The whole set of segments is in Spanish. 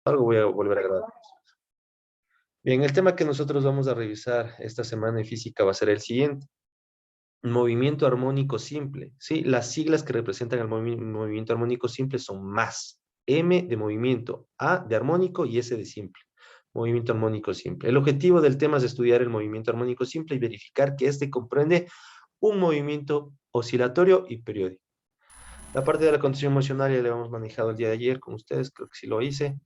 algo voy a volver a grabar. Bien, el tema que nosotros vamos a revisar esta semana en física va a ser el siguiente. Movimiento armónico simple, ¿sí? Las siglas que representan el movimiento armónico simple son más. M de movimiento, A de armónico y S de simple. Movimiento armónico simple. El objetivo del tema es estudiar el movimiento armónico simple y verificar que este comprende un movimiento oscilatorio y periódico. La parte de la condición emocional ya la hemos manejado el día de ayer con ustedes, creo que sí lo hice.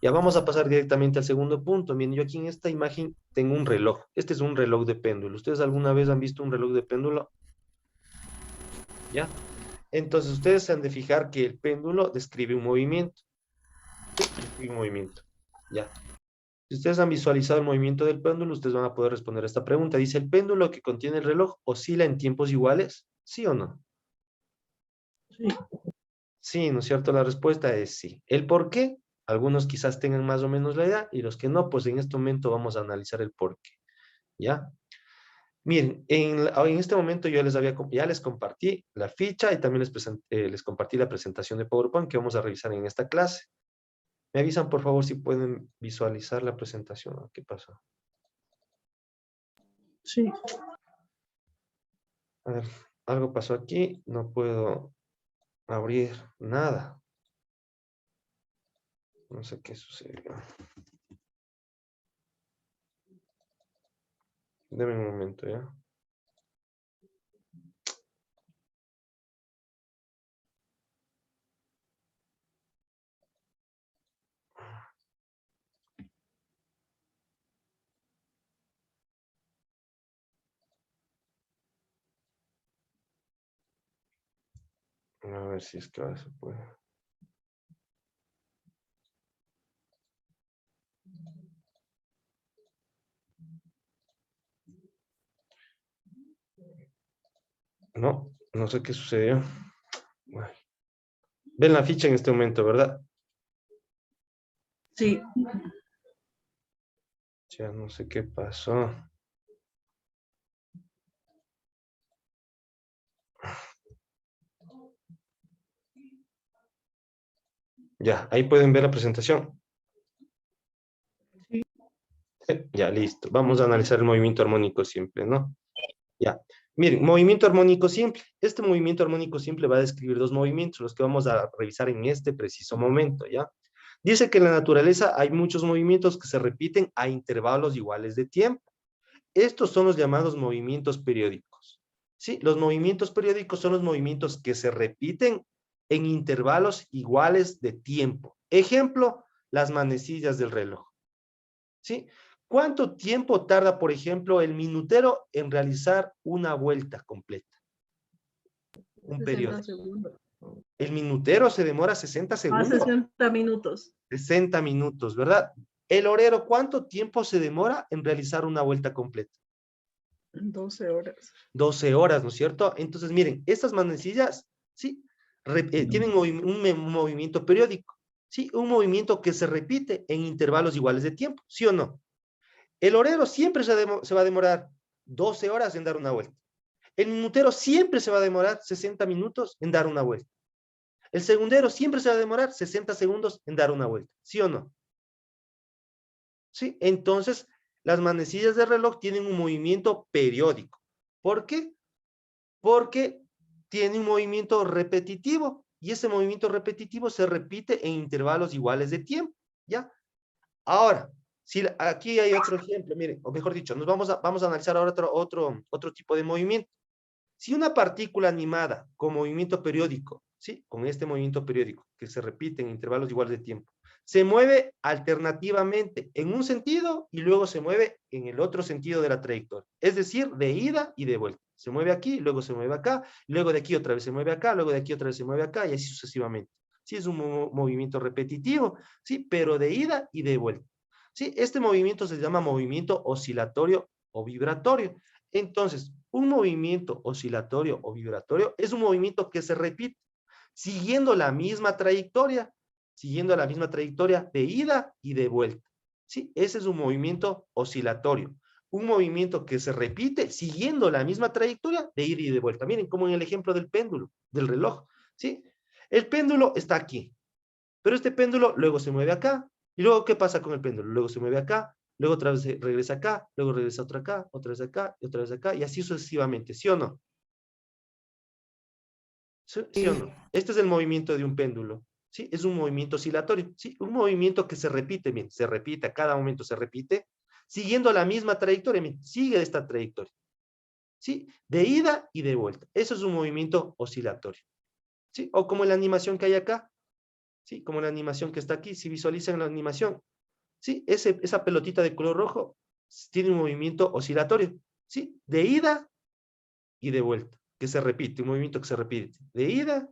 Ya vamos a pasar directamente al segundo punto. Miren, yo aquí en esta imagen tengo un reloj. Este es un reloj de péndulo. ¿Ustedes alguna vez han visto un reloj de péndulo? ¿Ya? Entonces, ustedes se han de fijar que el péndulo describe un movimiento. ¿Sí? Describe un movimiento. ¿Ya? Si ustedes han visualizado el movimiento del péndulo, ustedes van a poder responder a esta pregunta. Dice, ¿el péndulo que contiene el reloj oscila en tiempos iguales? ¿Sí o no? Sí. Sí, ¿no es cierto? La respuesta es sí. ¿El por qué? Algunos quizás tengan más o menos la idea y los que no, pues en este momento vamos a analizar el por qué. ¿Ya? Miren, en este momento yo ya les compartí la ficha y también les compartí la presentación de PowerPoint que vamos a revisar en esta clase. Me avisan, por favor, si pueden visualizar la presentación. ¿Qué pasó? Sí. A ver, algo pasó aquí. No puedo abrir nada. No sé qué sucedió. Deme un momento, ¿ya? A ver si es que ahora se puede. No, no sé qué sucedió. Ay. Ven la ficha en este momento, ¿verdad? Sí. Ya no sé qué pasó. Ya, ahí pueden ver la presentación. Sí. Ya, listo. Vamos a analizar el movimiento armónico simple, ¿no? Ya. Miren, movimiento armónico simple. Este movimiento armónico simple va a describir dos movimientos, los que vamos a revisar en este preciso momento, ¿ya? Dice que en la naturaleza hay muchos movimientos que se repiten a intervalos iguales de tiempo. Estos son los llamados movimientos periódicos. ¿Sí? Los movimientos periódicos son los movimientos que se repiten en intervalos iguales de tiempo. Ejemplo, las manecillas del reloj. ¿Sí? ¿Cuánto tiempo tarda, por ejemplo, el minutero en realizar una vuelta completa? Un 60 periodo. segundos. El minutero se demora 60 Ah, segundos. 60 minutos. 60 minutos, ¿verdad? El horero, ¿cuánto tiempo se demora en realizar una vuelta completa? 12 horas. 12 horas, ¿no es cierto? Entonces, miren, estas manecillas, ¿sí? Tienen un movimiento periódico, ¿sí? Un movimiento que se repite en intervalos iguales de tiempo, ¿sí o no? El horero siempre se va a demorar 12 horas en dar una vuelta. El minutero siempre se va a demorar 60 minutos en dar una vuelta. El segundero siempre se va a demorar 60 segundos en dar una vuelta, ¿sí o no? ¿Sí? Entonces, las manecillas de reloj tienen un movimiento periódico. ¿Por qué? Porque tiene un movimiento repetitivo y ese movimiento repetitivo se repite en intervalos iguales de tiempo, ¿ya? Ahora, si aquí hay otro ejemplo, miren, o mejor dicho, vamos a analizar ahora otro tipo de movimiento. Si una partícula animada con movimiento periódico, ¿sí? Con este movimiento periódico que se repite en intervalos iguales de tiempo, se mueve alternativamente en un sentido y luego se mueve en el otro sentido de la trayectoria, es decir, de ida y de vuelta. Se mueve aquí, luego se mueve acá, luego de aquí otra vez se mueve acá, luego de aquí otra vez se mueve acá y así sucesivamente. Sí, es un movimiento repetitivo, sí, pero de ida y de vuelta. Sí, este movimiento se llama movimiento oscilatorio o vibratorio. Entonces, un movimiento oscilatorio o vibratorio es un movimiento que se repite siguiendo la misma trayectoria, de ida y de vuelta. ¿Sí? Ese es un movimiento oscilatorio. Un movimiento que se repite siguiendo la misma trayectoria de ida y de vuelta. Miren, como en el ejemplo del péndulo, del reloj. ¿Sí? El péndulo está aquí, pero este péndulo luego se mueve acá, Y luego, ¿qué pasa con el péndulo? Luego se mueve acá, luego otra vez regresa acá, luego regresa otra acá, otra vez acá, y otra vez acá, y así sucesivamente, ¿sí o no? ¿Sí o no? Este es el movimiento de un péndulo, ¿sí? Es un movimiento oscilatorio, ¿sí? Un movimiento que se repite, bien, se repite, a cada momento se repite, siguiendo la misma trayectoria, bien, sigue esta trayectoria, ¿sí? De ida y de vuelta. Eso es un movimiento oscilatorio, ¿sí? O como la animación que hay acá, ¿sí? Como la animación que está aquí, si visualizan la animación, ¿sí? Esa pelotita de color rojo tiene un movimiento oscilatorio, ¿sí? De ida y de vuelta, que se repite, un movimiento que se repite, de ida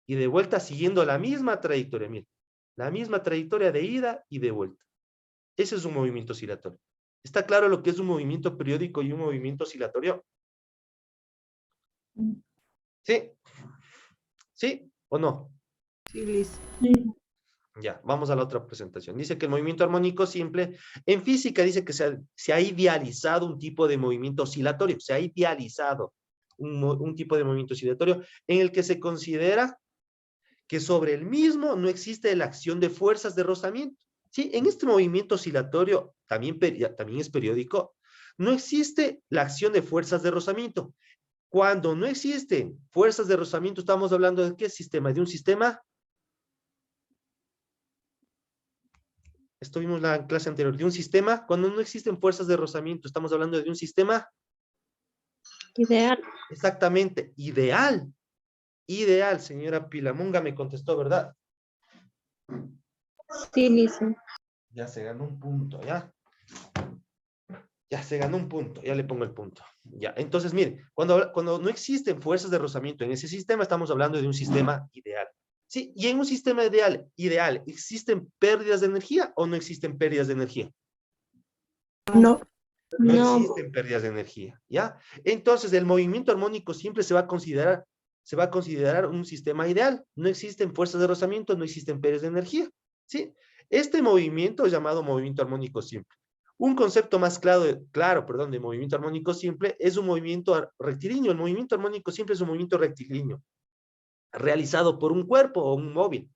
y de vuelta siguiendo la misma trayectoria, miren, la misma trayectoria de ida y de vuelta. Ese es un movimiento oscilatorio. ¿Está claro lo que es un movimiento periódico y un movimiento oscilatorio? ¿Sí? ¿Sí o no? Sí, listo. Sí. Ya, vamos a la otra presentación. Dice que el movimiento armónico simple, en física dice que se ha idealizado un tipo de movimiento oscilatorio, se ha idealizado un tipo de movimiento oscilatorio en el que se considera que sobre el mismo no existe la acción de fuerzas de rozamiento. ¿Sí? En este movimiento oscilatorio, también es periódico, no existe la acción de fuerzas de rozamiento. Cuando no existen fuerzas de rozamiento, estamos hablando de qué sistema, de un sistema. Esto vimos en la clase anterior, de un sistema. Cuando no existen fuerzas de rozamiento, estamos hablando de un sistema. Ideal. Exactamente, ideal. Ideal, señora Pilamunga me contestó, ¿verdad? Sí, listo. Ya se ganó un punto, ¿ya? Ya se ganó un punto, ya le pongo el punto. Ya, entonces, miren, cuando no existen fuerzas de rozamiento en ese sistema, estamos hablando de un sistema ideal. Sí, y en un sistema ideal, ¿existen pérdidas de energía o no existen pérdidas de energía? No. No No, existen pérdidas de energía, ¿ya? Entonces, el movimiento armónico siempre se va a considerar un sistema ideal. No existen fuerzas de rozamiento, no existen pérdidas de energía, ¿sí? Este movimiento es llamado movimiento armónico simple. Un concepto más claro, de movimiento armónico simple es un movimiento rectilíneo. El movimiento armónico simple es un movimiento rectilíneo, realizado por un cuerpo o un móvil,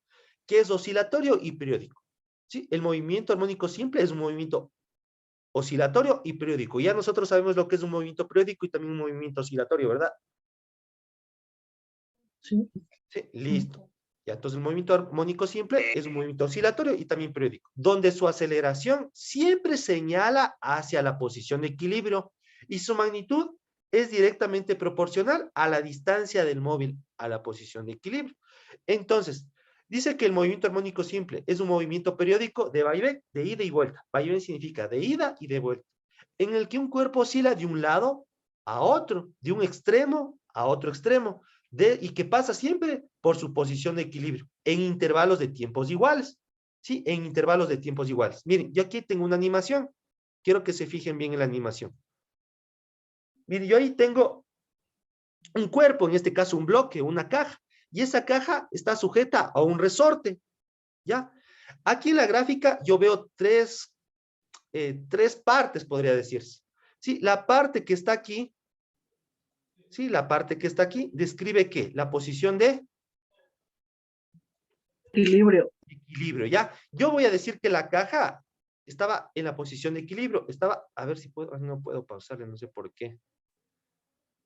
que es oscilatorio y periódico, ¿sí? El movimiento armónico simple es un movimiento oscilatorio y periódico. Ya nosotros sabemos lo que es un movimiento periódico y también un movimiento oscilatorio, ¿verdad? Sí. Sí, listo. Ya, entonces el movimiento armónico simple es un movimiento oscilatorio y también periódico, donde su aceleración siempre señala hacia la posición de equilibrio y su magnitud es directamente proporcional a la distancia del móvil a la posición de equilibrio. Entonces, dice que el movimiento armónico simple es un movimiento periódico de vaivén, de ida y vuelta. Vaivén significa de ida y de vuelta, en el que un cuerpo oscila de un lado a otro, de un extremo a otro extremo, y que pasa siempre por su posición de equilibrio, en intervalos de tiempos iguales. ¿Sí? En intervalos de tiempos iguales. Miren, yo aquí tengo una animación. Quiero que se fijen bien en la animación. Miren, yo ahí tengo un cuerpo, en este caso un bloque, una caja, y esa caja está sujeta a un resorte, ¿ya? Aquí en la gráfica yo veo tres partes, podría decirse. ¿Sí? La parte que está aquí, ¿sí? La parte que está aquí, describe ¿qué? La posición de Equilibrio. equilibrio, ¿ya? Yo voy a decir que la caja estaba en la posición de equilibrio, a ver si puedo, no puedo pausarle, no sé por qué.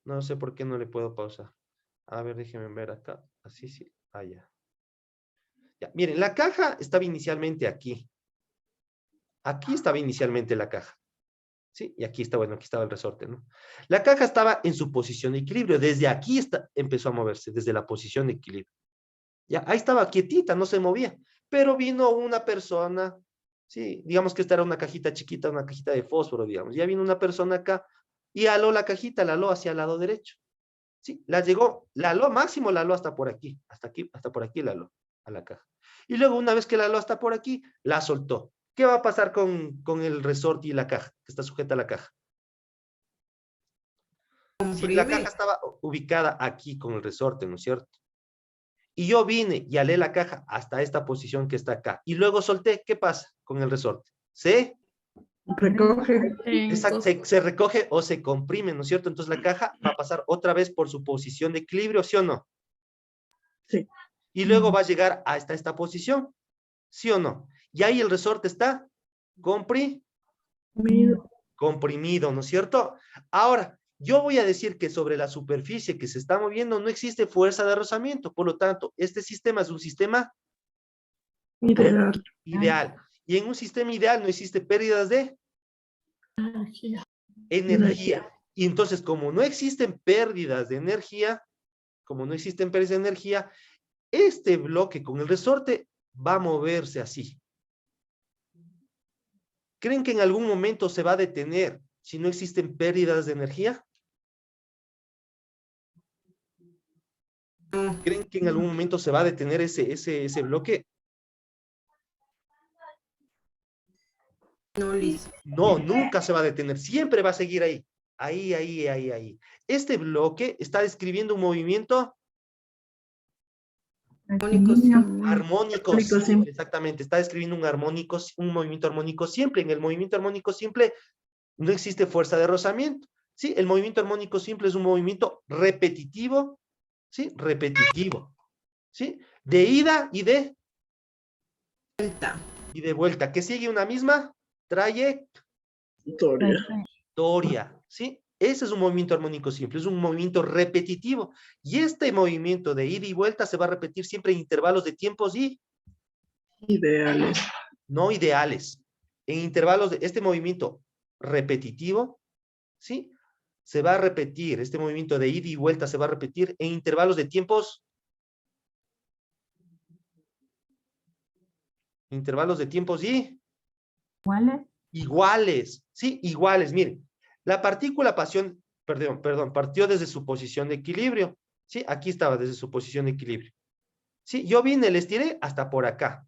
No sé por qué no le puedo pausar. A ver, déjenme ver acá, así sí, allá. Ya, miren, la caja estaba inicialmente aquí. Aquí estaba inicialmente la caja. ¿Sí? Y aquí está, bueno, aquí estaba el resorte, ¿no? La caja estaba en su posición de equilibrio. Desde aquí empezó a moverse, desde la posición de equilibrio. Ya, ahí estaba quietita, no se movía. Pero vino una persona, sí, digamos que esta era una cajita chiquita, una cajita de fósforo, digamos. Ya vino una persona acá y aló la cajita, la aló hacia el lado derecho. Sí, la aló máximo, la aló hasta por aquí, hasta por aquí la aló a la caja. Y luego, una vez que la aló hasta por aquí, la soltó. ¿Qué va a pasar con el resorte y la caja, que está sujeta a la caja? Sí, la caja estaba ubicada aquí con el resorte, ¿no es cierto? Y yo vine y alé la caja hasta esta posición que está acá. Y luego solté, ¿qué pasa con el resorte? ¿Se? Recoge. Se recoge o se comprime, ¿no es cierto? Entonces la caja va a pasar otra vez por su posición de equilibrio, ¿sí o no? Sí. Y luego va a llegar hasta esta posición, ¿sí o no? Y ahí el resorte está Mido. comprimido, ¿no es cierto? Ahora, yo voy a decir que sobre la superficie que se está moviendo no existe fuerza de rozamiento, por lo tanto, este sistema es un sistema Ideal. ideal. Y en un sistema ideal no existe pérdidas de energía. Y entonces, como no existen pérdidas de energía, este bloque con el resorte va a moverse así. ¿Creen que en algún momento se va a detener si no existen pérdidas de energía? ¿Creen que en algún momento se va a detener ese bloque? No, Liz. No, nunca se va a detener, siempre va a seguir ahí. Ahí. Este bloque está describiendo un movimiento Armónico, armónico Armónico simple, exactamente. Está describiendo un movimiento armónico simple. En el movimiento armónico simple no existe fuerza de rozamiento. ¿Sí? El movimiento armónico simple es un movimiento repetitivo, ¿sí? Repetitivo, ¿sí? De ida y de vuelta, que sigue una misma trayectoria, ¿sí? Ese es un movimiento armónico simple, es un movimiento repetitivo. Y este movimiento de ida y vuelta se va a repetir siempre en intervalos de tiempos Ideales. no ideales. En intervalos de este movimiento repetitivo, ¿sí? Se va a repetir, este movimiento de ida y vuelta se va a repetir en intervalos de tiempos iguales, ¿sí? Iguales, miren. La partícula partió desde su posición de equilibrio, ¿sí? Aquí estaba desde su posición de equilibrio, ¿sí? Yo vine, le estiré hasta por acá.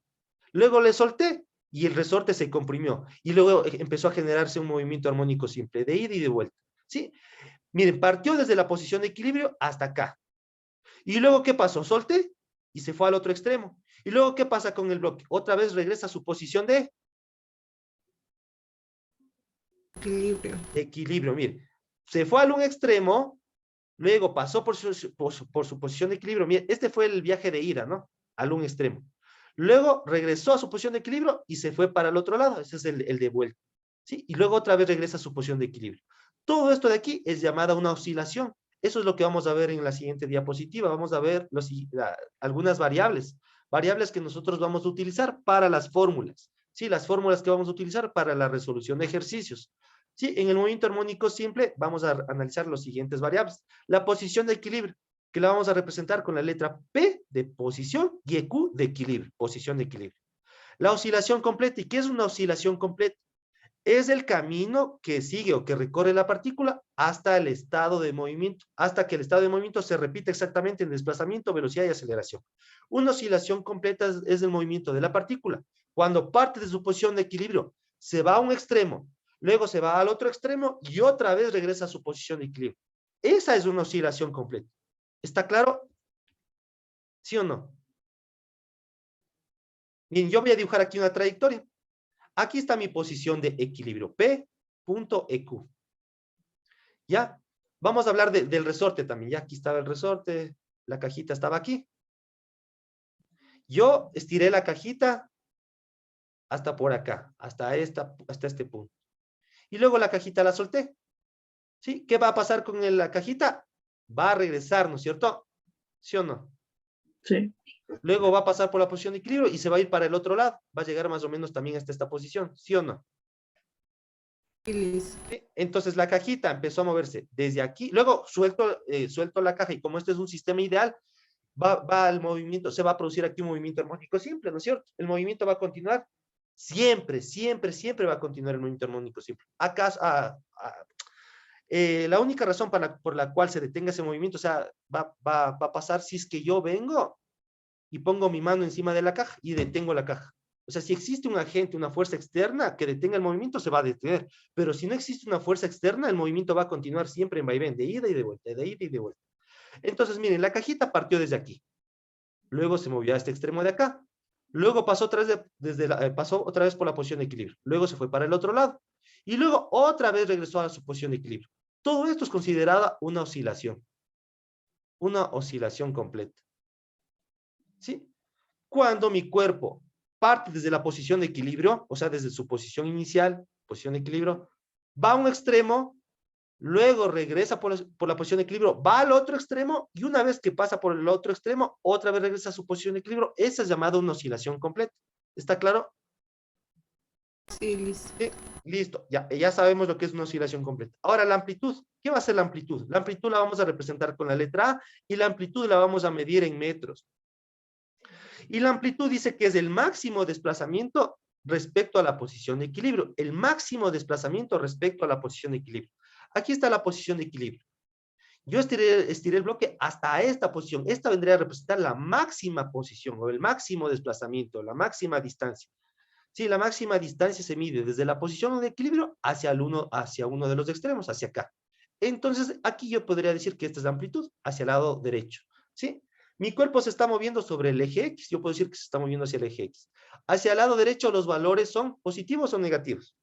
Luego le solté y el resorte se comprimió. Y luego empezó a generarse un movimiento armónico simple, de ida y de vuelta, ¿sí? Miren, partió desde la posición de equilibrio hasta acá. Y luego, ¿qué pasó? Solté y se fue al otro extremo. Y luego, ¿qué pasa con el bloque? Otra vez regresa a su posición de equilibrio. Mire, se fue al un extremo, luego pasó por su posición de equilibrio. Mire, este fue el viaje de ida, ¿no? Al un extremo. Luego regresó a su posición de equilibrio y se fue para el otro lado. Ese es el de vuelta, ¿sí? Y luego otra vez regresa a su posición de equilibrio. Todo esto de aquí es llamada una oscilación. Eso es lo que vamos a ver en la siguiente diapositiva. Vamos a ver algunas variables que nosotros vamos a utilizar para las fórmulas, ¿sí? Las fórmulas que vamos a utilizar para la resolución de ejercicios. Sí, en el movimiento armónico simple vamos a analizar los siguientes variables. La posición de equilibrio, que la vamos a representar con la letra P de posición y EQ de equilibrio, posición de equilibrio. La oscilación completa. ¿Y qué es una oscilación completa? Es el camino que sigue o que recorre la partícula hasta el estado de movimiento, hasta que el estado de movimiento se repite exactamente en desplazamiento, velocidad y aceleración. Una oscilación completa es el movimiento de la partícula. Cuando parte de su posición de equilibrio, se va a un extremo, luego se va al otro extremo y otra vez regresa a su posición de equilibrio. Esa es una oscilación completa. ¿Está claro? ¿Sí o no? Bien, yo voy a dibujar aquí una trayectoria. Aquí está mi posición de equilibrio, P.EQ. ¿Ya? Vamos a hablar del resorte también. Ya aquí estaba el resorte, la cajita estaba aquí. Yo estiré la cajita hasta por acá, hasta este punto. Y luego la cajita la solté. ¿Sí? ¿Qué va a pasar con la cajita? Va a regresar, ¿no es cierto? ¿Sí o no? Sí. Luego va a pasar por la posición de equilibrio y se va a ir para el otro lado. Va a llegar más o menos también hasta esta posición, ¿sí o no? ¿Sí? Entonces la cajita empezó a moverse desde aquí. Luego suelto la caja y como este es un sistema ideal, va al movimiento, se va a producir aquí un movimiento armónico simple, ¿no es cierto? El movimiento va a continuar. Siempre va a continuar el movimiento armónico simple. La única razón por la cual se detenga ese movimiento, o sea, va a pasar si es que yo vengo y pongo mi mano encima de la caja y detengo la caja. O sea, si existe un agente, una fuerza externa que detenga el movimiento, se va a detener. Pero si no existe una fuerza externa, el movimiento va a continuar siempre en vaivén, de ida y de vuelta, de ida y de vuelta. Entonces, miren, la cajita partió desde aquí. Luego se movió a este extremo de acá. Luego pasó pasó otra vez por la posición de equilibrio. Luego se fue para el otro lado. Y luego otra vez regresó a su posición de equilibrio. Todo esto es considerada una oscilación. Una oscilación completa. ¿Sí? Cuando mi cuerpo parte desde la posición de equilibrio, o sea, desde su posición inicial, posición de equilibrio, va a un extremo, luego regresa por la posición de equilibrio, va al otro extremo, y una vez que pasa por el otro extremo, otra vez regresa a su posición de equilibrio. Esa es llamada una oscilación completa. ¿Está claro? Sí, listo. Sí, listo, ya sabemos lo que es una oscilación completa. Ahora, la amplitud. ¿Qué va a ser la amplitud? La amplitud la vamos a representar con la letra A, y la amplitud la vamos a medir en metros. Y la amplitud dice que es el máximo desplazamiento respecto a la posición de equilibrio. El máximo desplazamiento respecto a la posición de equilibrio. Aquí está la posición de equilibrio. Yo estiré el bloque hasta esta posición. Esta vendría a representar la máxima posición, o el máximo desplazamiento, la máxima distancia. Sí, la máxima distancia se mide desde la posición de equilibrio hacia uno de los extremos, hacia acá. Entonces, aquí yo podría decir que esta es la amplitud, hacia el lado derecho. ¿Sí? Mi cuerpo se está moviendo sobre el eje X, yo puedo decir que se está moviendo hacia el eje X. Hacia el lado derecho, ¿los valores son positivos o negativos?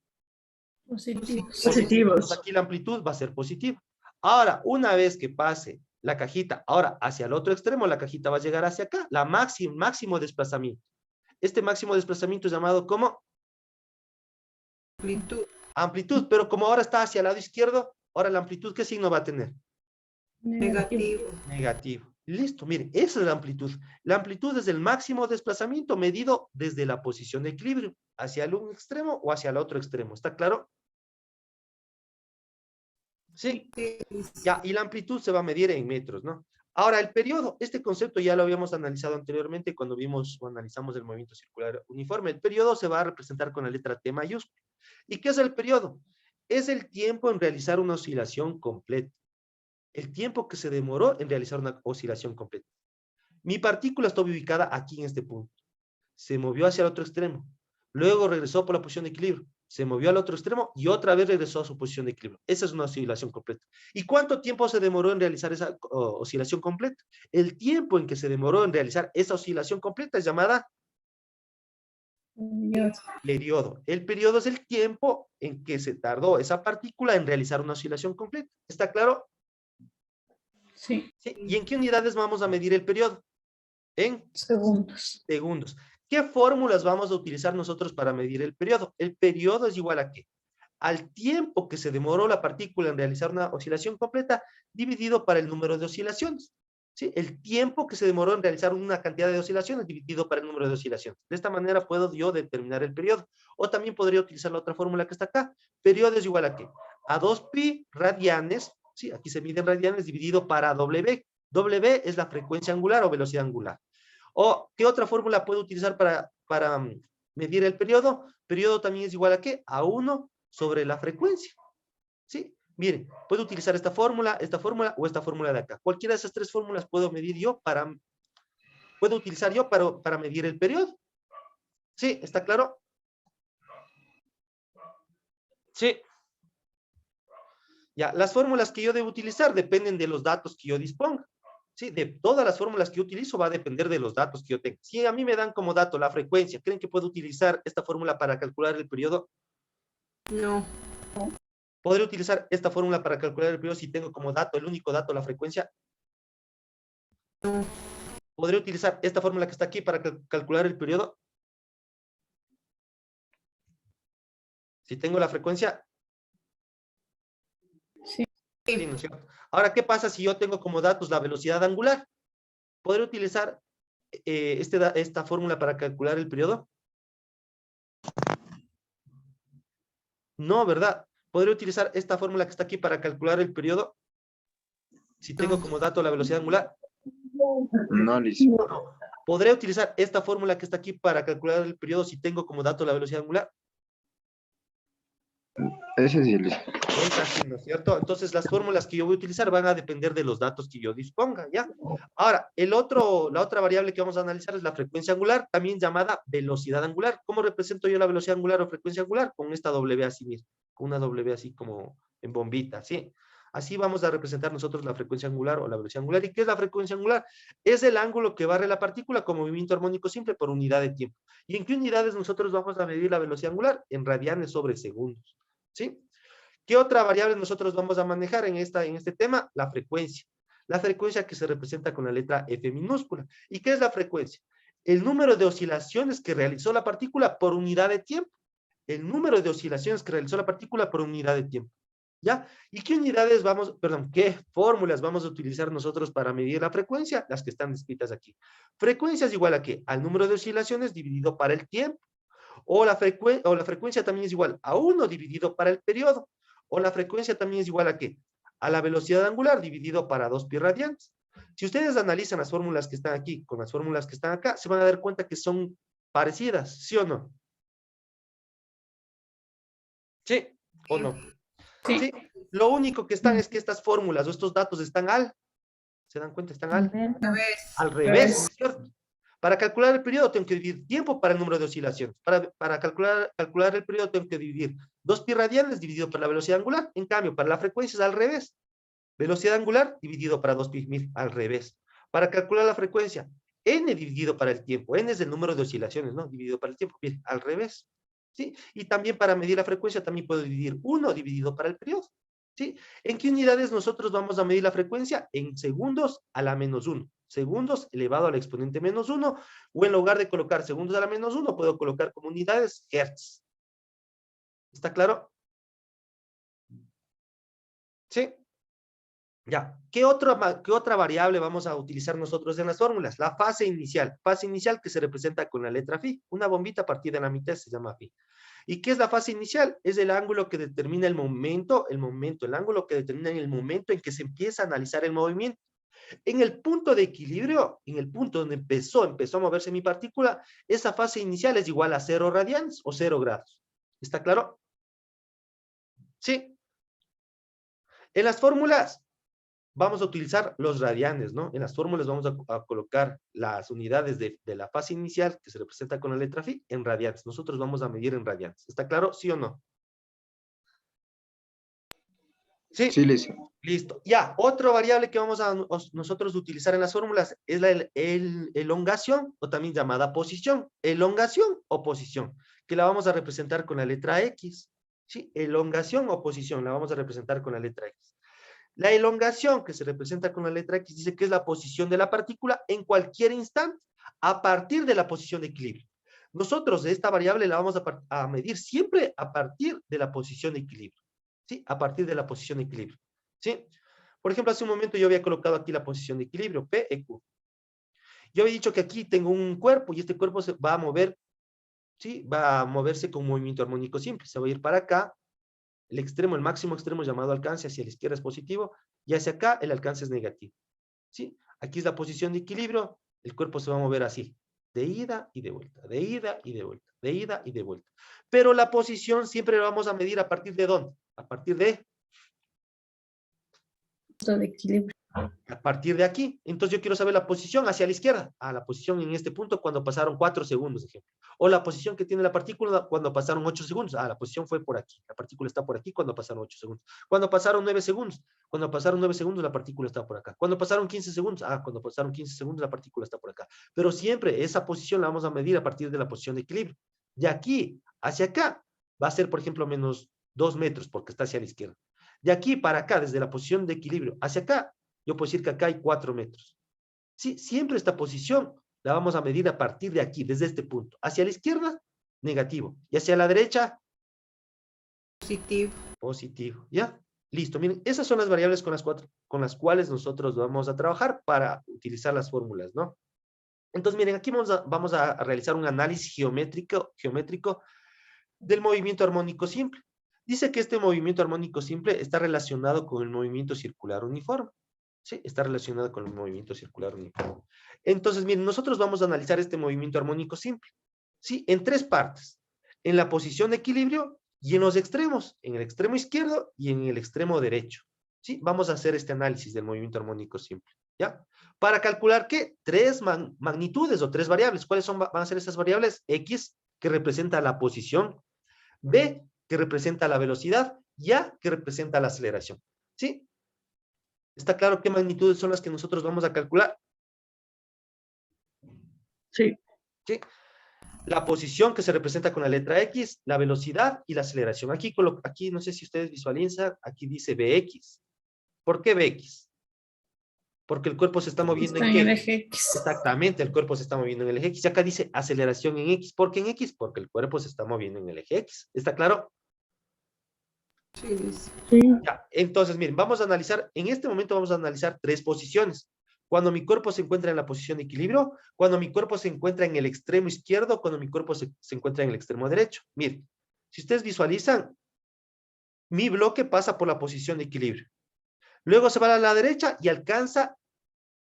Positivos. Positivos. Aquí la amplitud va a ser positiva. Ahora, una vez que pase la cajita, ahora hacia el otro extremo, la cajita va a llegar hacia acá, la máximo desplazamiento. Este máximo desplazamiento es llamado como Amplitud. amplitud, pero como ahora está hacia el lado izquierdo, ahora la amplitud, ¿qué signo va a tener? Negativo. Negativo. Listo, miren, esa es la amplitud. La amplitud es el máximo desplazamiento medido desde la posición de equilibrio, hacia el un extremo o hacia el otro extremo. ¿Está claro? Sí. Sí, listo. Ya, y la amplitud se va a medir en metros, ¿no? Ahora, el periodo, este concepto ya lo habíamos analizado anteriormente cuando vimos o analizamos el movimiento circular uniforme. El periodo se va a representar con la letra T mayúscula. ¿Y qué es el periodo? Es el tiempo en realizar una oscilación completa. El tiempo que se demoró en realizar una oscilación completa. Mi partícula está ubicada aquí en este punto. Se movió hacia el otro extremo. Luego regresó por la posición de equilibrio. Se movió al otro extremo y otra vez regresó a su posición de equilibrio. Esa es una oscilación completa. ¿Y cuánto tiempo se demoró en realizar esa oscilación completa? El tiempo en que se demoró en realizar esa oscilación completa es llamada periodo. El periodo es el tiempo en que se tardó esa partícula en realizar una oscilación completa. ¿Está claro? Sí. ¿Sí? ¿Y en qué unidades vamos a medir el periodo? En Segundos. segundos. ¿Qué fórmulas vamos a utilizar nosotros para medir el periodo? El periodo es igual a ¿qué? Al tiempo que se demoró la partícula en realizar una oscilación completa, dividido para el número de oscilaciones. ¿Sí? El tiempo que se demoró en realizar una cantidad de oscilaciones dividido para el número de oscilaciones. De esta manera puedo yo determinar el periodo. O también podría utilizar la otra fórmula que está acá. Periodo es igual a ¿qué? A 2pi radianes, ¿sí? Aquí se mide en radianes, dividido para W. W es la frecuencia angular o velocidad angular. ¿O qué otra fórmula puedo utilizar para medir el periodo? Periodo también es igual a ¿qué? A 1 sobre la frecuencia. ¿Sí? Miren, puedo utilizar esta fórmula o esta fórmula de acá. Cualquiera de esas tres fórmulas puedo utilizar yo para medir el periodo. ¿Sí? ¿Está claro? Sí. Ya, las fórmulas que yo debo utilizar dependen de los datos que yo disponga. Sí, de todas las fórmulas que yo utilizo va a depender de los datos que yo tenga. Si a mí me dan como dato la frecuencia, ¿creen que puedo utilizar esta fórmula para calcular el periodo? No. ¿Podré utilizar esta fórmula para calcular el periodo si tengo como dato, el único dato, la frecuencia? No. ¿Podré utilizar esta fórmula que está aquí para calcular el periodo? Si tengo la frecuencia. Sí. Sí, ¿no es cierto? Ahora, ¿qué pasa si yo tengo como datos la velocidad angular? ¿Podré utilizar esta fórmula para calcular el periodo? No, ¿verdad? ¿Podré utilizar esta fórmula que está aquí para calcular el periodo? Si tengo como dato la velocidad angular. No, listo. No. ¿Podré utilizar esta fórmula que está aquí para calcular el periodo si tengo como dato la velocidad angular? Ese sí, listo. Es así, ¿no es cierto? Entonces, las fórmulas que yo voy a utilizar van a depender de los datos que yo disponga, ¿ya? Ahora, la otra variable que vamos a analizar es la frecuencia angular, también llamada velocidad angular. ¿Cómo represento yo la velocidad angular o frecuencia angular? Con esta W así mismo, con una W así como en bombita, ¿sí? Así vamos a representar nosotros la frecuencia angular o la velocidad angular. ¿Y qué es la frecuencia angular? Es el ángulo que barre la partícula con movimiento armónico simple por unidad de tiempo. ¿Y en qué unidades nosotros vamos a medir la velocidad angular? En radianes sobre segundos, ¿sí? ¿Qué otra variable nosotros vamos a manejar en este tema? La frecuencia. La frecuencia que se representa con la letra F minúscula. ¿Y qué es la frecuencia? el número de oscilaciones que realizó la partícula por unidad de tiempo. El número de oscilaciones que realizó la partícula por unidad de tiempo. ¿Ya? ¿Y qué unidades qué fórmulas vamos a utilizar nosotros para medir la frecuencia? Las que están descritas aquí. Frecuencia es igual a ¿qué? Al número de oscilaciones dividido para el tiempo. O la frecuencia también es igual a 1 dividido para el periodo. O la frecuencia también es igual a ¿qué? A la velocidad angular dividido para 2 pi radianes. Si ustedes analizan las fórmulas que están aquí con las fórmulas que están acá, se van a dar cuenta que son parecidas, ¿sí o no? ¿Sí o no? Sí. Sí. Lo único que están es que estas fórmulas o estos datos están ¿se dan cuenta? Están al revés, ¿no es cierto? Para calcular el periodo tengo que dividir tiempo para el número de oscilaciones. Para calcular el periodo tengo que dividir 2 pi radianes dividido por la velocidad angular. En cambio, para la frecuencia es al revés. Velocidad angular dividido para 2 pi mil, al revés. Para calcular la frecuencia, n dividido para el tiempo. N es el número de oscilaciones, ¿no? Dividido para el tiempo, bien, al revés. ¿Sí? Y también para medir la frecuencia también puedo dividir 1 dividido para el periodo. ¿Sí? ¿En qué unidades nosotros vamos a medir la frecuencia? En segundos a la menos 1. Segundos elevado al exponente menos 1. O en lugar de colocar segundos a la menos 1, puedo colocar como unidades hertz. ¿Está claro? ¿Sí? Ya. ¿Qué otra variable vamos a utilizar nosotros en las fórmulas? La fase inicial. Fase inicial que se representa con la letra phi. Una bombita partida en la mitad se llama phi. ¿Y qué es la fase inicial? Es el ángulo que determina el ángulo que determina el momento en que se empieza a analizar el movimiento. En el punto de equilibrio, en el punto donde empezó a moverse mi partícula, esa fase inicial es igual a 0 radianes o 0 grados. ¿Está claro? Sí. En las fórmulas vamos a utilizar los radianes, ¿no? En las fórmulas vamos a colocar las unidades de la fase inicial, que se representa con la letra phi, en radianes. Nosotros vamos a medir en radianes. ¿Está claro? ¿Sí o no? ¿Sí? Sí, listo. Listo. Ya, otra variable que vamos a nosotros utilizar en las fórmulas es la elongación, o también llamada posición. Elongación o posición, que la vamos a representar con la letra X. ¿Sí? Elongación o posición, la vamos a representar con la letra X. La elongación, que se representa con la letra X, dice que es la posición de la partícula en cualquier instante a partir de la posición de equilibrio. Nosotros esta variable la vamos a medir siempre a partir de la posición de equilibrio. ¿Sí? A partir de la posición de equilibrio. ¿Sí? Por ejemplo, hace un momento yo había colocado aquí la posición de equilibrio, P e Q. Yo había dicho que aquí tengo un cuerpo y este cuerpo se va a mover, ¿sí? Va a moverse con un movimiento armónico simple. Se va a ir para acá. El máximo extremo llamado alcance hacia la izquierda es positivo y hacia acá el alcance es negativo. ¿Sí? Aquí es la posición de equilibrio, el cuerpo se va a mover así, de ida y de vuelta, de ida y de vuelta, de ida y de vuelta. Pero la posición siempre la vamos a medir a partir de ¿dónde? A partir de equilibrio. A partir de aquí. Entonces yo quiero saber la posición hacia la izquierda. La posición en este punto cuando pasaron 4 segundos, ejemplo. O la posición que tiene la partícula cuando pasaron 8 segundos. La posición fue por aquí. La partícula está por aquí cuando pasaron 8 segundos. Cuando pasaron 9 segundos. Cuando pasaron 9 segundos, la partícula está por acá. Cuando pasaron 15 segundos. Cuando pasaron 15 segundos, la partícula está por acá. Pero siempre esa posición la vamos a medir a partir de la posición de equilibrio. De aquí hacia acá va a ser, por ejemplo, menos 2 metros porque está hacia la izquierda. De aquí para acá, desde la posición de equilibrio hacia acá, yo puedo decir que acá hay 4 metros. Sí, siempre esta posición la vamos a medir a partir de aquí, desde este punto. Hacia la izquierda, negativo. Y hacia la derecha, Positivo. positivo. ¿Ya? Listo. Miren, esas son las variables con las cuales nosotros vamos a trabajar para utilizar las fórmulas, ¿no? Entonces, miren, aquí vamos a realizar un análisis geométrico del movimiento armónico simple. Dice que este movimiento armónico simple está relacionado con el movimiento circular uniforme. Sí, está relacionado con el movimiento circular uniforme. Entonces, miren, nosotros vamos a analizar este movimiento armónico simple. Sí, en 3 partes. En la posición de equilibrio y en los extremos. En el extremo izquierdo y en el extremo derecho. Sí, vamos a hacer este análisis del movimiento armónico simple. ¿Ya? Para calcular, ¿qué? 3 magnitudes o 3 variables. ¿Cuáles van a ser esas variables? X, que representa la posición. B, que representa la velocidad. Y A, que representa la aceleración. ¿Sí? ¿Está claro qué magnitudes son las que nosotros vamos a calcular? Sí. ¿Sí? La posición que se representa con la letra X, la velocidad y la aceleración. Aquí no sé si ustedes visualizan, aquí dice Bx. ¿Por qué Bx? Porque el cuerpo se está moviendo Está ¿en en el qué? eje X. Exactamente, el cuerpo se está moviendo en el eje X. Y acá dice aceleración en X. ¿Por qué en X? Porque el cuerpo se está moviendo en el eje X. ¿Está claro? Sí, dice. Sí. Ya, entonces, miren, vamos a analizar, en este momento vamos a analizar tres posiciones. Cuando mi cuerpo se encuentra en la posición de equilibrio, cuando mi cuerpo se encuentra en el extremo izquierdo, cuando mi cuerpo se encuentra en el extremo derecho. Miren, si ustedes visualizan, mi bloque pasa por la posición de equilibrio. Luego se va a la derecha y alcanza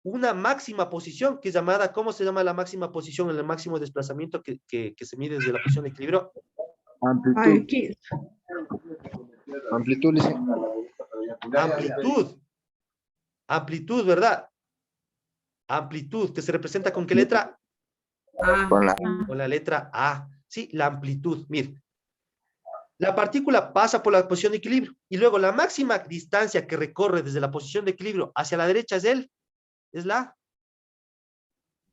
una máxima posición que es llamada, ¿cómo se llama la máxima posición en el máximo desplazamiento que se mide desde la posición de equilibrio? Amplitud. Aquí. Amplitud, dice. Amplitud. Amplitud, ¿verdad? Amplitud, que se representa ¿con qué letra? Ah, Con la Con la letra A. Sí, la amplitud. Mire, la partícula pasa por la posición de equilibrio y luego la máxima distancia que recorre desde la posición de equilibrio hacia la derecha es la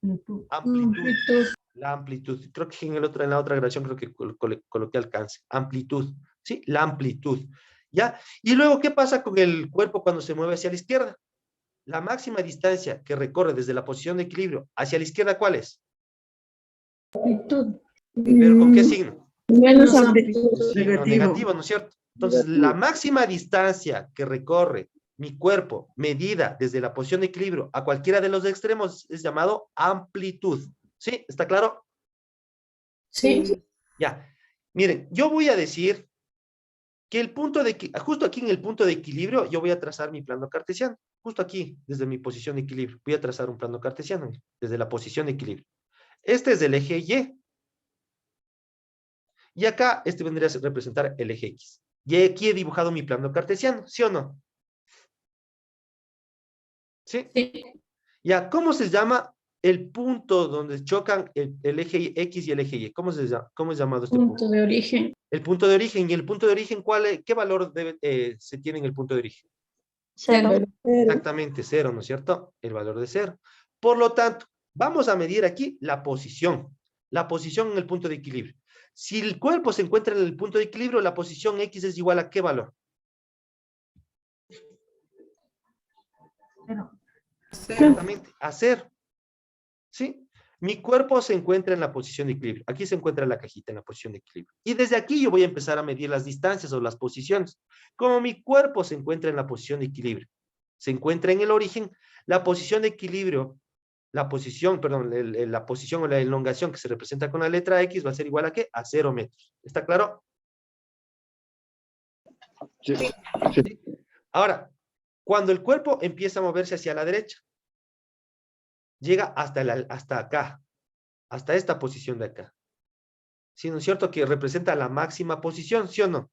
amplitud. Amplitud. La amplitud. Creo que en la otra grabación creo que coloqué alcance. Amplitud. ¿Sí? La amplitud. ¿Ya? Y luego, ¿qué pasa con el cuerpo cuando se mueve hacia la izquierda? La máxima distancia que recorre desde la posición de equilibrio hacia la izquierda, ¿cuál es? Amplitud. ¿Pero con qué signo? Menos amplitud. Signo negativo, ¿no es cierto? Entonces, la máxima distancia que recorre mi cuerpo, medida desde la posición de equilibrio a cualquiera de los extremos, es llamado amplitud. ¿Sí? ¿Está claro? Sí. Ya. Miren, yo voy a decir que el punto de, justo aquí en el punto de equilibrio, yo voy a trazar mi plano cartesiano. Justo aquí, desde mi posición de equilibrio, voy a trazar un plano cartesiano, desde la posición de equilibrio. Este es el eje Y. Y acá, este vendría a representar el eje X. Y aquí he dibujado mi plano cartesiano, ¿sí o no? ¿Sí? Sí. Ya, ¿cómo se llama el punto donde chocan el eje X y el eje Y? ¿Cómo es llamado este punto? Punto de origen. El punto de origen. ¿Y el punto de origen qué valor se tiene en el punto de origen? Cero. Exactamente, cero, ¿no es cierto? El valor de cero. Por lo tanto, vamos a medir aquí la posición en el punto de equilibrio. Si el cuerpo se encuentra en el punto de equilibrio, la posición X es igual a ¿qué valor? cero. Exactamente, a cero. ¿Sí? Mi cuerpo se encuentra en la posición de equilibrio. Aquí se encuentra la cajita en la posición de equilibrio. Y desde aquí yo voy a empezar a medir las distancias o las posiciones. Como mi cuerpo se encuentra en la posición de equilibrio, se encuentra en el origen, la posición de equilibrio, la posición o la elongación que se representa con la letra X va a ser igual a ¿qué? A 0 metros. ¿Está claro? Sí. ¿Sí? Ahora, cuando el cuerpo empieza a moverse hacia la derecha, llega hasta acá, hasta esta posición de acá. ¿Sí, no es cierto? Que representa la máxima posición, ¿sí o no?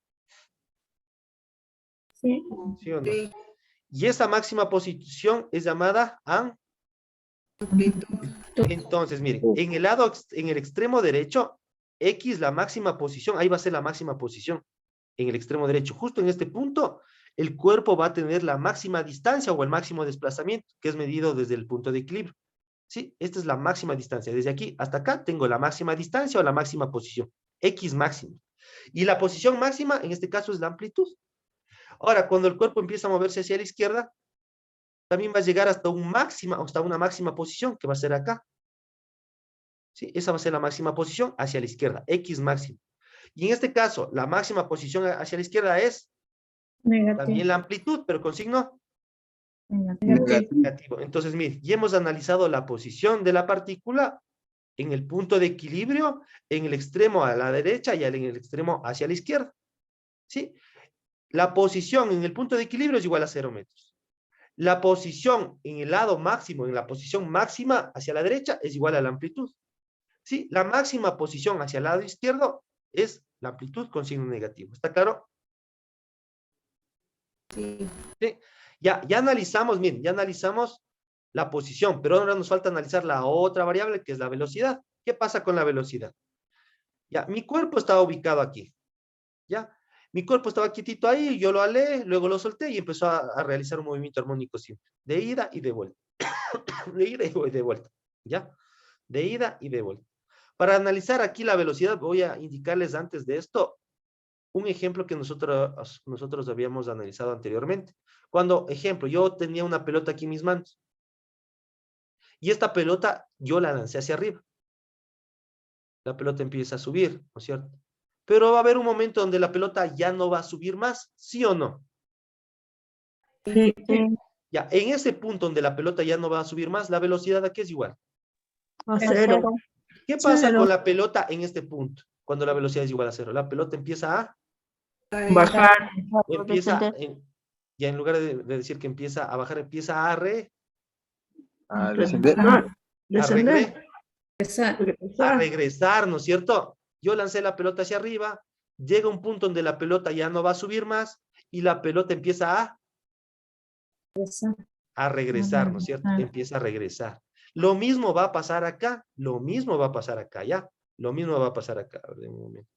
Sí. ¿Sí o no? Sí, Y esa máxima posición es llamada amplitud. Entonces, miren, en el extremo derecho, X, la máxima posición, ahí va a ser la máxima posición, en el extremo derecho. Justo en este punto, el cuerpo va a tener la máxima distancia o el máximo desplazamiento, que es medido desde el punto de equilibrio. ¿Sí? Esta es la máxima distancia. Desde aquí hasta acá tengo la máxima distancia o la máxima posición, X máximo. Y la posición máxima, en este caso, es la amplitud. Ahora, cuando el cuerpo empieza a moverse hacia la izquierda, también va a llegar hasta una máxima posición, que va a ser acá. ¿Sí? Esa va a ser la máxima posición hacia la izquierda, X máximo. Y en este caso, la máxima posición hacia la izquierda es también Negativo. la amplitud, pero con signo Negativo. negativo. Entonces, mire, ya hemos analizado la posición de la partícula en el punto de equilibrio, en el extremo a la derecha y en el extremo hacia la izquierda. ¿Sí? La posición en el punto de equilibrio es igual a 0 metros. La posición en el lado máximo, en la posición máxima hacia la derecha, es igual a la amplitud. ¿Sí? La máxima posición hacia el lado izquierdo es la amplitud con signo negativo. ¿Está claro? Sí. ¿Sí? Ya analizamos, miren, ya analizamos la posición, pero ahora nos falta analizar la otra variable que es la velocidad. ¿Qué pasa con la velocidad? Ya, mi cuerpo estaba ubicado aquí. ¿Ya? Mi cuerpo estaba quietito ahí, yo lo alé, luego lo solté y empezó a realizar un movimiento armónico simple, de ida y de vuelta. De ida y de vuelta. ¿Ya? De ida y de vuelta. Para analizar aquí la velocidad, voy a indicarles antes de esto un ejemplo que nosotros habíamos analizado anteriormente. Cuando, ejemplo, yo tenía una pelota aquí en mis manos Y esta pelota yo la lancé hacia arriba. La pelota empieza a subir, ¿no es cierto? Pero va a haber un momento donde la pelota ya no va a subir más, ¿sí o no? Sí. Ya, en ese punto donde la pelota ya no va a subir más, la velocidad aquí es igual. A cero. ¿Qué pasa Cero. con la pelota en este punto? Cuando la velocidad es igual a cero. La pelota empieza a, Bajar. ya en lugar de decir que empieza a bajar, empieza a A descender. Descender. a regresar, ¿no es cierto? Yo lancé la pelota hacia arriba, llega un punto donde la pelota ya no va a subir más y la pelota empieza a regresar, ¿no es cierto? Empieza a regresar. Lo mismo va a pasar acá, lo mismo va a pasar acá, ¿ya? Lo mismo va a pasar acá. A ver, un momento.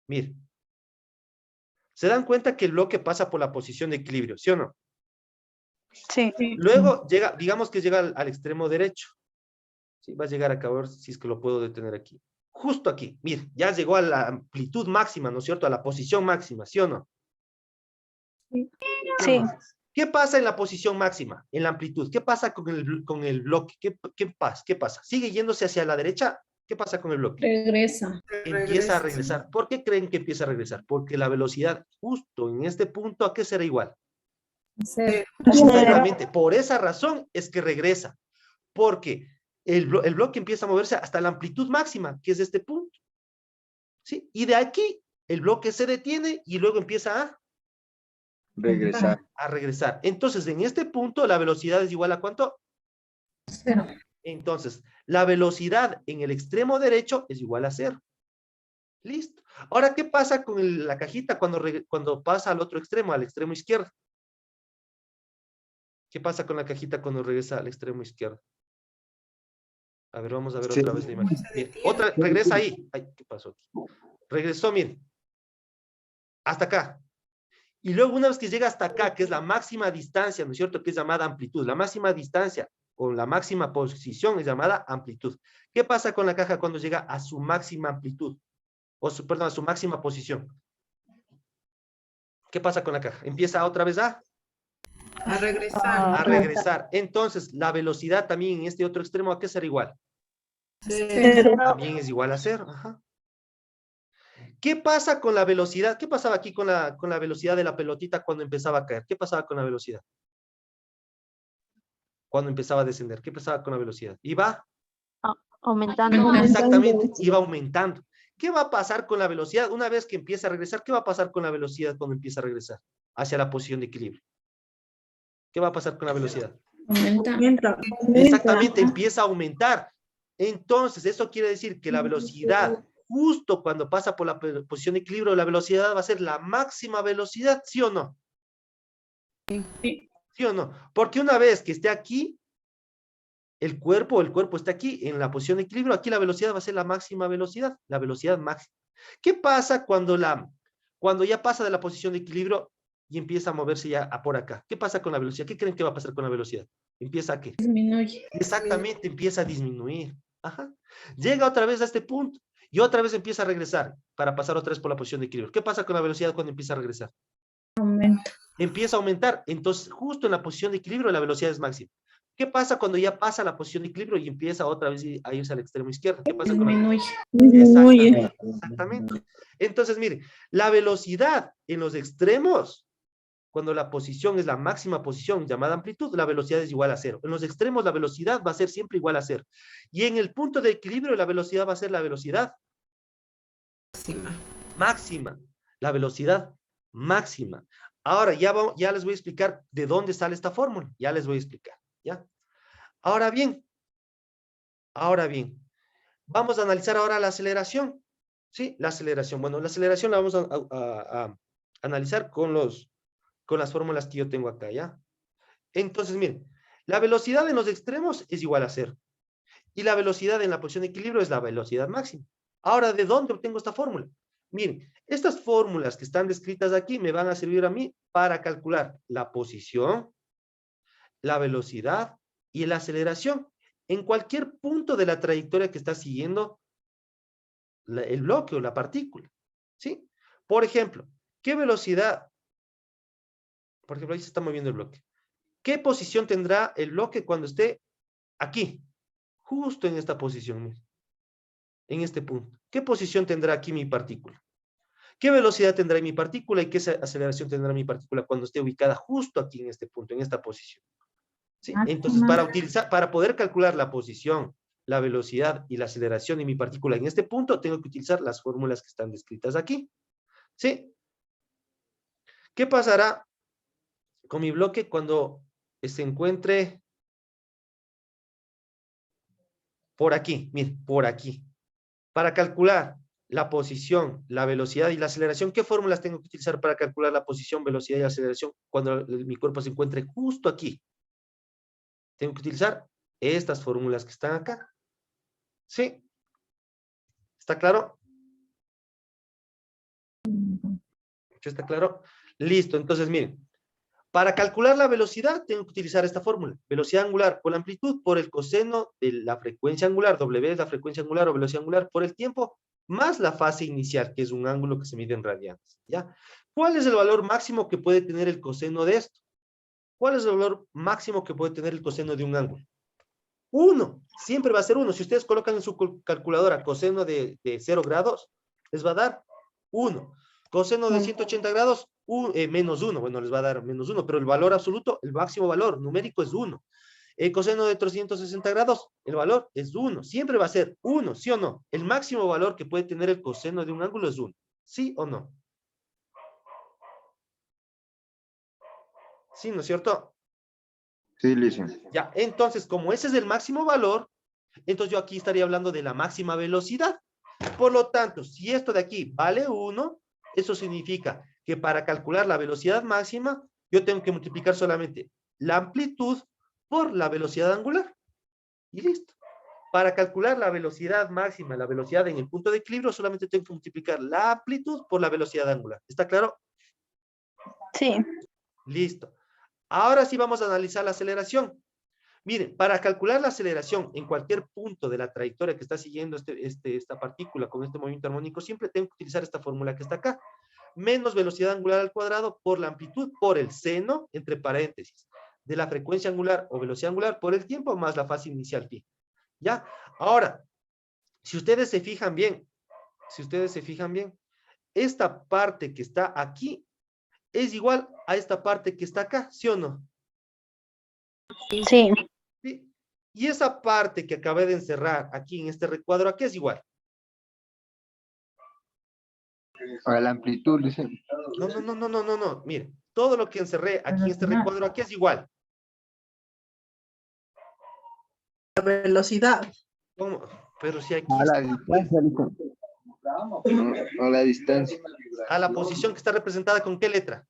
Mire. ¿Se dan cuenta que el bloque pasa por la posición de equilibrio, sí o no? Sí. Luego llega, digamos que llega al extremo derecho. Sí, va a llegar acá, a ver si es que lo puedo detener aquí. Justo aquí, mire, ya llegó a la amplitud máxima, ¿no es cierto? A la posición máxima, ¿sí o no? Sí. ¿Qué pasa en la posición máxima, en la amplitud? ¿Qué pasa con el bloque? ¿Qué pasa? ¿Sigue yéndose hacia la derecha? ¿Qué pasa con el bloque? Regresa. Empieza a regresar. ¿Por qué creen que empieza a regresar? Porque la velocidad justo en este punto, ¿a qué será igual? Cero. Exactamente. Por esa razón es que regresa. Porque el bloque empieza a moverse hasta la amplitud máxima, que es este punto. ¿Sí? Y de aquí el bloque se detiene y luego empieza Regresar. a regresar. Entonces, en este punto, la velocidad es igual a ¿cuánto? Cero. Entonces, la velocidad en el extremo derecho es igual a cero. Listo. Ahora, ¿qué pasa con la cajita cuando pasa al otro extremo, al extremo izquierdo? ¿Qué pasa con la cajita cuando regresa al extremo izquierdo? A ver, vamos a ver Sí. otra vez la imagen. Bien, otra, regresa ahí. Ay, ¿qué pasó aquí? Regresó, miren. Hasta acá. Y luego una vez que llega hasta acá, que es la máxima distancia, ¿no es cierto? Que es llamada amplitud. La máxima distancia con la máxima posición es llamada amplitud. ¿Qué pasa con la caja cuando llega a su máxima amplitud? Perdón, a su máxima posición. ¿Qué pasa con la caja? Empieza otra vez a regresar. regresar. Entonces, la velocidad también en este otro extremo, ¿a qué será igual? Cero. También es igual a cero. Ajá. ¿Qué pasa con la velocidad? ¿Qué pasaba aquí con la velocidad de la pelotita cuando empezaba a caer? ¿Qué pasaba con la velocidad? Cuando empezaba a descender. ¿Qué pasaba con la velocidad? Iba Aumentando. exactamente, iba aumentando. ¿Qué va a pasar con la velocidad? Una vez que empieza a regresar, ¿qué va a pasar con la velocidad cuando empieza a regresar hacia la posición de equilibrio? ¿Qué va a pasar con la velocidad? Aumenta. Exactamente, empieza a aumentar. Entonces, eso quiere decir que la velocidad, justo cuando pasa por la posición de equilibrio, la velocidad va a ser la máxima velocidad, ¿sí o no? ¿Sí o no? Porque una vez que esté aquí, el cuerpo está aquí en la posición de equilibrio, aquí la velocidad va a ser la máxima velocidad, la velocidad máxima. ¿Qué pasa cuando ya pasa de la posición de equilibrio y empieza a moverse ya por acá? ¿Qué pasa con la velocidad? ¿Qué creen que va a pasar con la velocidad? ¿Empieza a qué? Disminuye. Exactamente, empieza a disminuir. Ajá. Llega otra vez a este punto y otra vez empieza a regresar para pasar otra vez por la posición de equilibrio. ¿Qué pasa con la velocidad cuando empieza a regresar? Aumenta. Empieza a aumentar. Entonces, justo en la posición de equilibrio, la velocidad es máxima. ¿Qué pasa cuando ya pasa la posición de equilibrio y empieza otra vez a irse al extremo izquierdo? ¿Qué pasa con la Disminuye. Exactamente. Entonces, mire, la velocidad en los extremos, cuando la posición es la máxima posición llamada amplitud, la velocidad es igual a cero. En los extremos, la velocidad va a ser siempre igual a cero. Y en el punto de equilibrio, la velocidad va a ser la velocidad máxima. La velocidad máxima. Ahora, ya les voy a explicar de dónde sale esta fórmula. Ya les voy a explicar. ¿Ya? Ahora bien, vamos a analizar ahora la aceleración. ¿Sí? La aceleración. Bueno, la aceleración la vamos a analizar con las fórmulas que yo tengo acá, ¿ya? Entonces, miren, la velocidad en los extremos es igual a cero. Y la velocidad en la posición de equilibrio es la velocidad máxima. Ahora, ¿de dónde obtengo esta fórmula? Miren, estas fórmulas que están descritas aquí me van a servir a mí para calcular la posición, la velocidad y la aceleración en cualquier punto de la trayectoria que está siguiendo el bloque o la partícula. ¿Sí? Por ejemplo, ¿qué velocidad? Por ejemplo, ahí se está moviendo el bloque. ¿Qué posición tendrá el bloque cuando esté aquí? justo en esta posición, mire. En este punto. ¿Qué posición tendrá aquí mi partícula? ¿Qué velocidad tendrá mi partícula y qué aceleración tendrá mi partícula cuando esté ubicada justo aquí en este punto, en esta posición? ¿Sí? Entonces, para poder calcular la posición, la velocidad y la aceleración de mi partícula en este punto, tengo que utilizar las fórmulas que están descritas aquí. ¿Sí? ¿Qué pasará con mi bloque cuando se encuentre por aquí? Miren, por aquí. Para calcular la posición, la velocidad y la aceleración, ¿qué fórmulas tengo que utilizar para calcular la posición, velocidad y aceleración cuando mi cuerpo se encuentre justo aquí? Tengo que utilizar estas fórmulas que están acá. ¿Sí? ¿Está claro? ¿Sí está claro? Listo, entonces miren. Para calcular la velocidad tengo que utilizar esta fórmula. Velocidad angular por la amplitud por el coseno de la frecuencia angular. W es la frecuencia angular o velocidad angular por el tiempo, más la fase inicial, que es un ángulo que se mide en radianes. ¿Ya? ¿Cuál es el valor máximo que puede tener el coseno de esto? ¿Cuál es el valor máximo que puede tener el coseno de un ángulo? 1. Siempre va a ser 1. Si ustedes colocan en su calculadora coseno de 0 grados, les va a dar 1. Coseno de 180 grados, menos 1. Bueno, les va a dar menos 1, pero el valor absoluto, el máximo valor numérico es 1. Coseno de 360 grados, el valor es 1. Siempre va a ser 1, ¿sí o no? El máximo valor que puede tener el coseno de un ángulo es 1. ¿Sí o no? Sí, ¿no es cierto? Sí, listo. Ya, entonces, como ese es el máximo valor, entonces yo aquí estaría hablando de la máxima velocidad. Por lo tanto, si esto de aquí vale 1, eso significa que para calcular la velocidad máxima, yo tengo que multiplicar solamente la amplitud por la velocidad angular. Y listo. Para calcular la velocidad máxima, la velocidad en el punto de equilibrio, solamente tengo que multiplicar la amplitud por la velocidad angular. ¿Está claro? Sí. Listo. Ahora sí vamos a analizar la aceleración. Miren, para calcular la aceleración en cualquier punto de la trayectoria que está siguiendo esta partícula con este movimiento armónico, siempre tengo que utilizar esta fórmula que está acá. Menos velocidad angular al cuadrado por la amplitud por el seno, entre paréntesis, de la frecuencia angular o velocidad angular por el tiempo más la fase inicial phi. ¿Ya? Ahora, si ustedes se fijan bien, esta parte que está aquí es igual a esta parte que está acá, ¿sí o no? Sí. Sí. Y esa parte que acabé de encerrar aquí en este recuadro, ¿a qué es igual? A la amplitud, dice. No. Mire, todo lo que encerré aquí en este recuadro, ¿a qué es igual? La velocidad. ¿Cómo? Pero si aquí A la está, distancia, dice. A la distancia. a la posición que está representada ¿con qué letra?